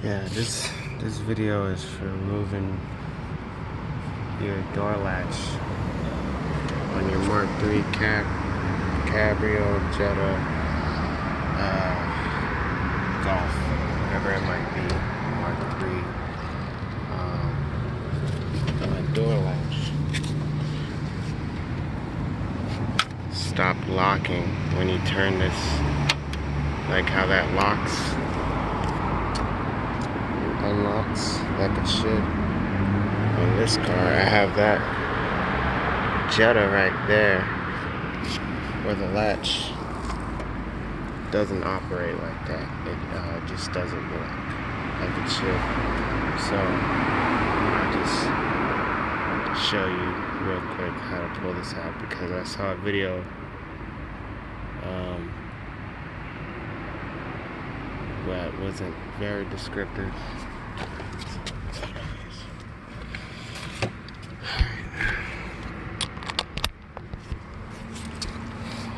Yeah, this video is for removing your door latch on your Mark 3 Cabrio, Jetta, Golf, whatever it might be, Mark 3. My door latch stopped locking when you turn this, like how that locks. Unlocks like it should. On this car, I have that Jetta right there where the latch doesn't operate like that. It just doesn't lock like it should. So I'll just show you real quick how to pull this out, because I saw a video that wasn't very descriptive.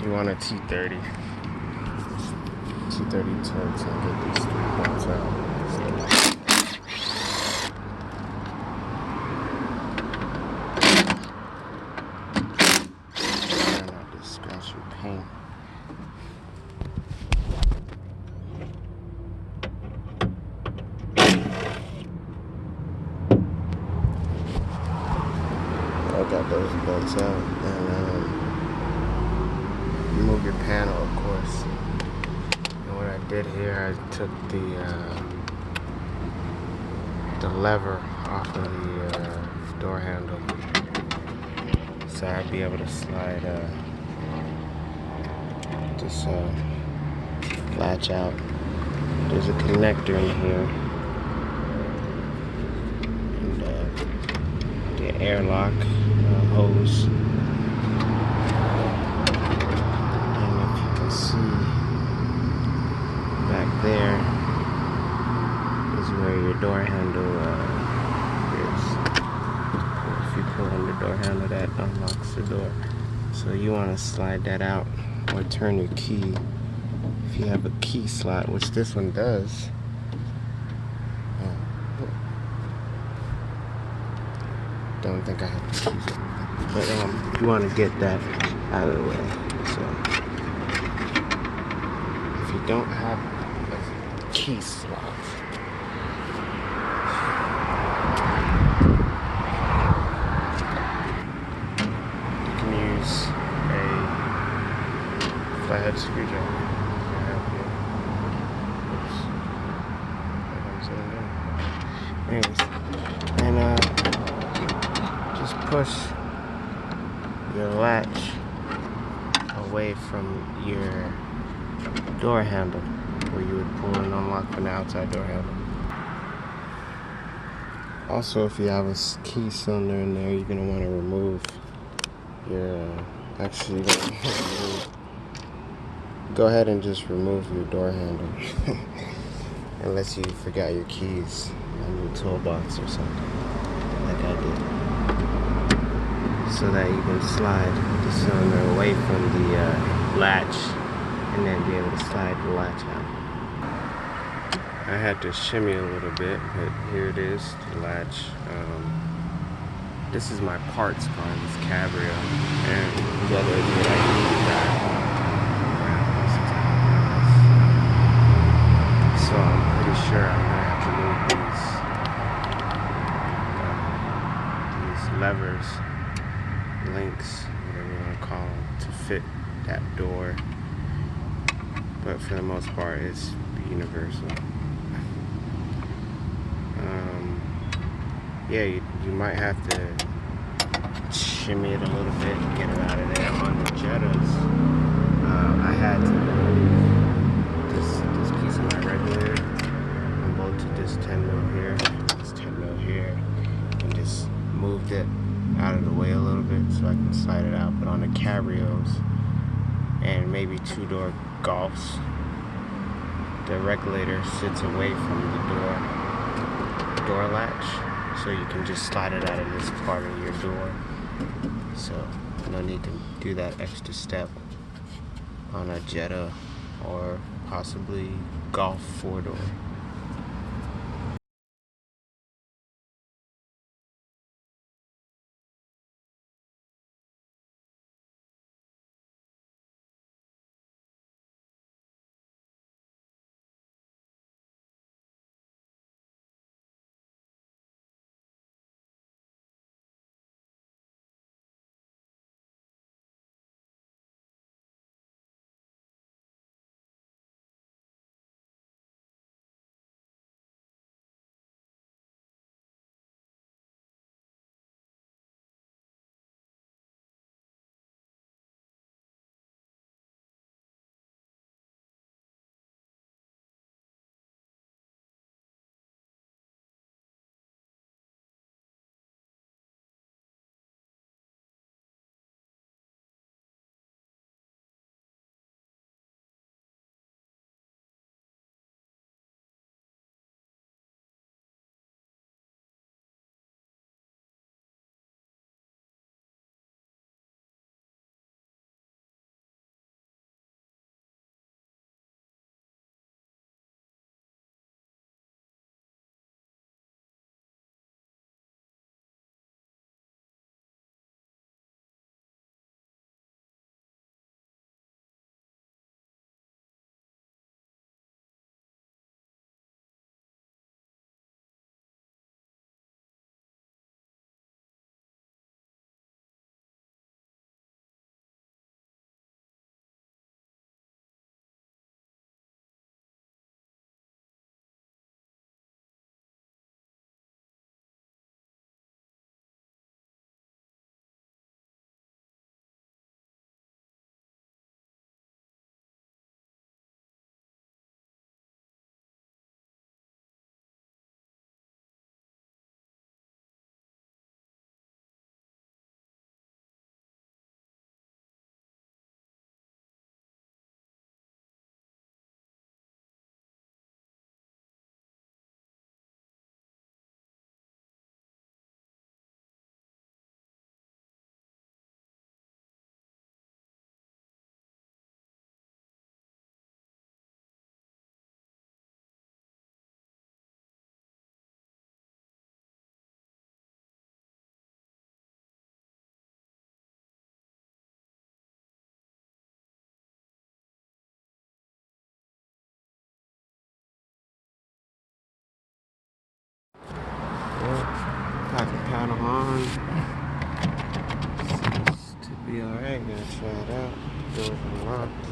You want a T30 torch and get these 3 bolts out. Try not to scratch your paint. I got those bolts out, and remove your panel, of course. And what I did here, I took the lever off of the door handle, so I'd be able to slide this latch out. There's a connector in here, and the airlock hose. Back there is where your door handle is. If you pull on the door handle, that unlocks the door. So you want to slide that out or turn your key. If you have a key slot, which this one does. Don't think I have the keys, but you want to get that out of the way. So if you don't have key slots, you can use a flathead screwdriver. Anyways, and just push your latch away from your door handle, where you would pull and unlock from the outside door handle. Also, if you have a key cylinder in there, you're going to want to remove your, go ahead and just remove your door handle, unless you forgot your keys on your toolbox or something, like I did, so that you can slide the cylinder away from the latch, and then be able to slide the latch out. I had to shimmy a little bit, but here it is, the latch. This is my parts car, this Cabrio, and the other idea I needed that. So I'm pretty sure I'm gonna have to move these levers, links, whatever you want to call them, to fit that door. But for the most part, it's universal. Yeah, you might have to shimmy it a little bit and get it out of there. On the Jettas, I had to move this piece of my regulator and bolted this 10mm here, this 10mm here, and just moved it out of the way a little bit so I can slide it out. But on the Cabrios and maybe 2-door Golfs, the regulator sits away from the door latch, so you can just slide it out of this part of your door. So no need to do that extra step on a Jetta or possibly Golf 4-door. Got the panel on. Seems to be alright. Gonna try it out. Doors unlocked.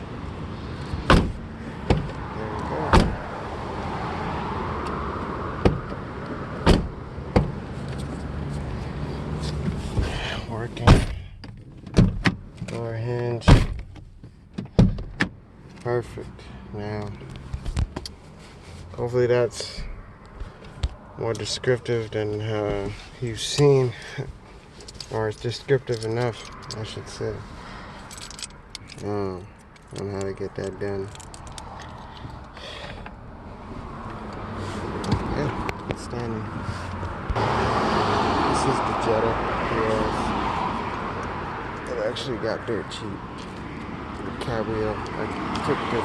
There we go. Working. Door hinge. Perfect. Now, hopefully that's more descriptive than you've seen, or it's descriptive enough, I should say, on how to get that done. Yeah, it's standing. This is the Jetta PRs. It actually got dirt cheap. The Cabrio, I took the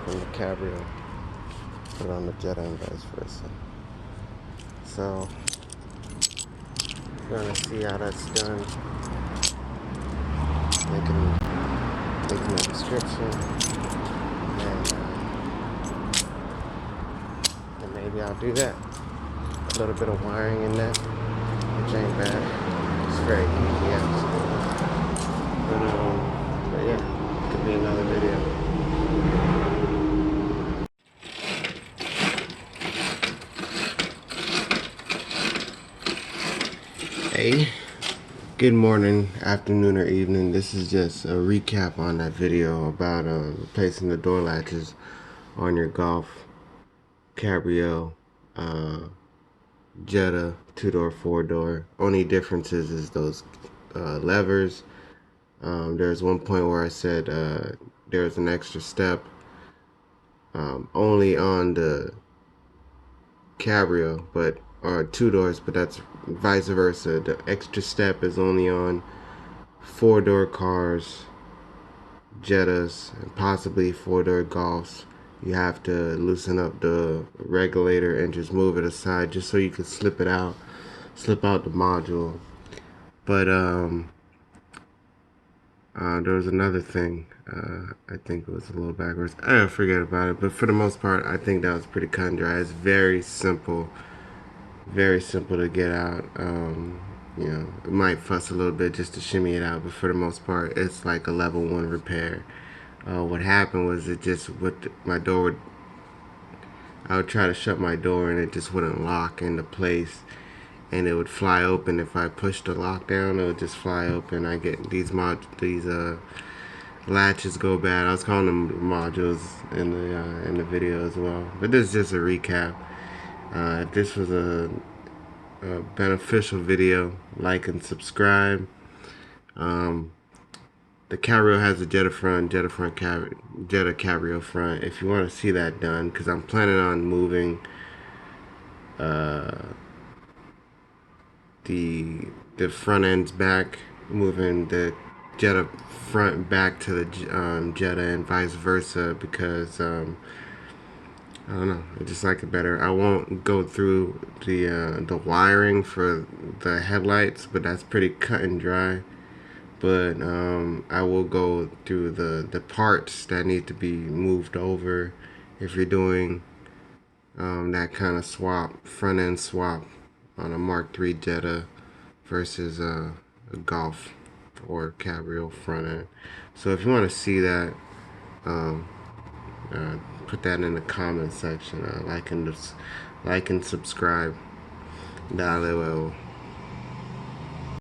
from the Cabrio, put it on the Jetta and vice versa. So, we're gonna see how that's done. Making a description, and maybe I'll do that. A little bit of wiring in that, which ain't bad. It's very easy, actually. But yeah, could be another video. Hey, good morning, afternoon, or evening. This is just a recap on that video about replacing the door latches on your Golf, Cabrio, Jetta, 2-door, 4-door. Only differences is those levers. There's one point where I said there's an extra step only on the Cabrio, but or 2-doors, but that's vice versa. The extra step is only on 4-door cars, Jettas, and possibly 4-door Golfs. You have to loosen up the regulator and just move it aside just so you can slip out the module. But there was another thing. I think it was a little backwards. I forget about it, but for the most part, I think that was pretty cut and dry. It's very simple to get out. You know, it might fuss a little bit just to shimmy it out, but for the most part, it's like a level 1 repair. What happened was it just my door I would try to shut my door and it just wouldn't lock into place, and it would fly open. If I pushed the lock down, it would just fly open. I get these latches go bad. I was calling them modules in the video as well. But this is just a recap. If this was a beneficial video, like and subscribe. The Cabrio has a Jetta Cabrio front. If you want to see that done, because I'm planning on moving the front ends back, moving the Jetta front back to the Jetta and vice versa, because I don't know, I just like it better. I won't go through the wiring for the headlights, but that's pretty cut and dry. But I will go through the parts that need to be moved over if you're doing that kind of swap, front end swap on a Mark III Jetta versus a Golf or Cabrio front end. So if you want to see that, put that in the comment section. Like and subscribe. Dale,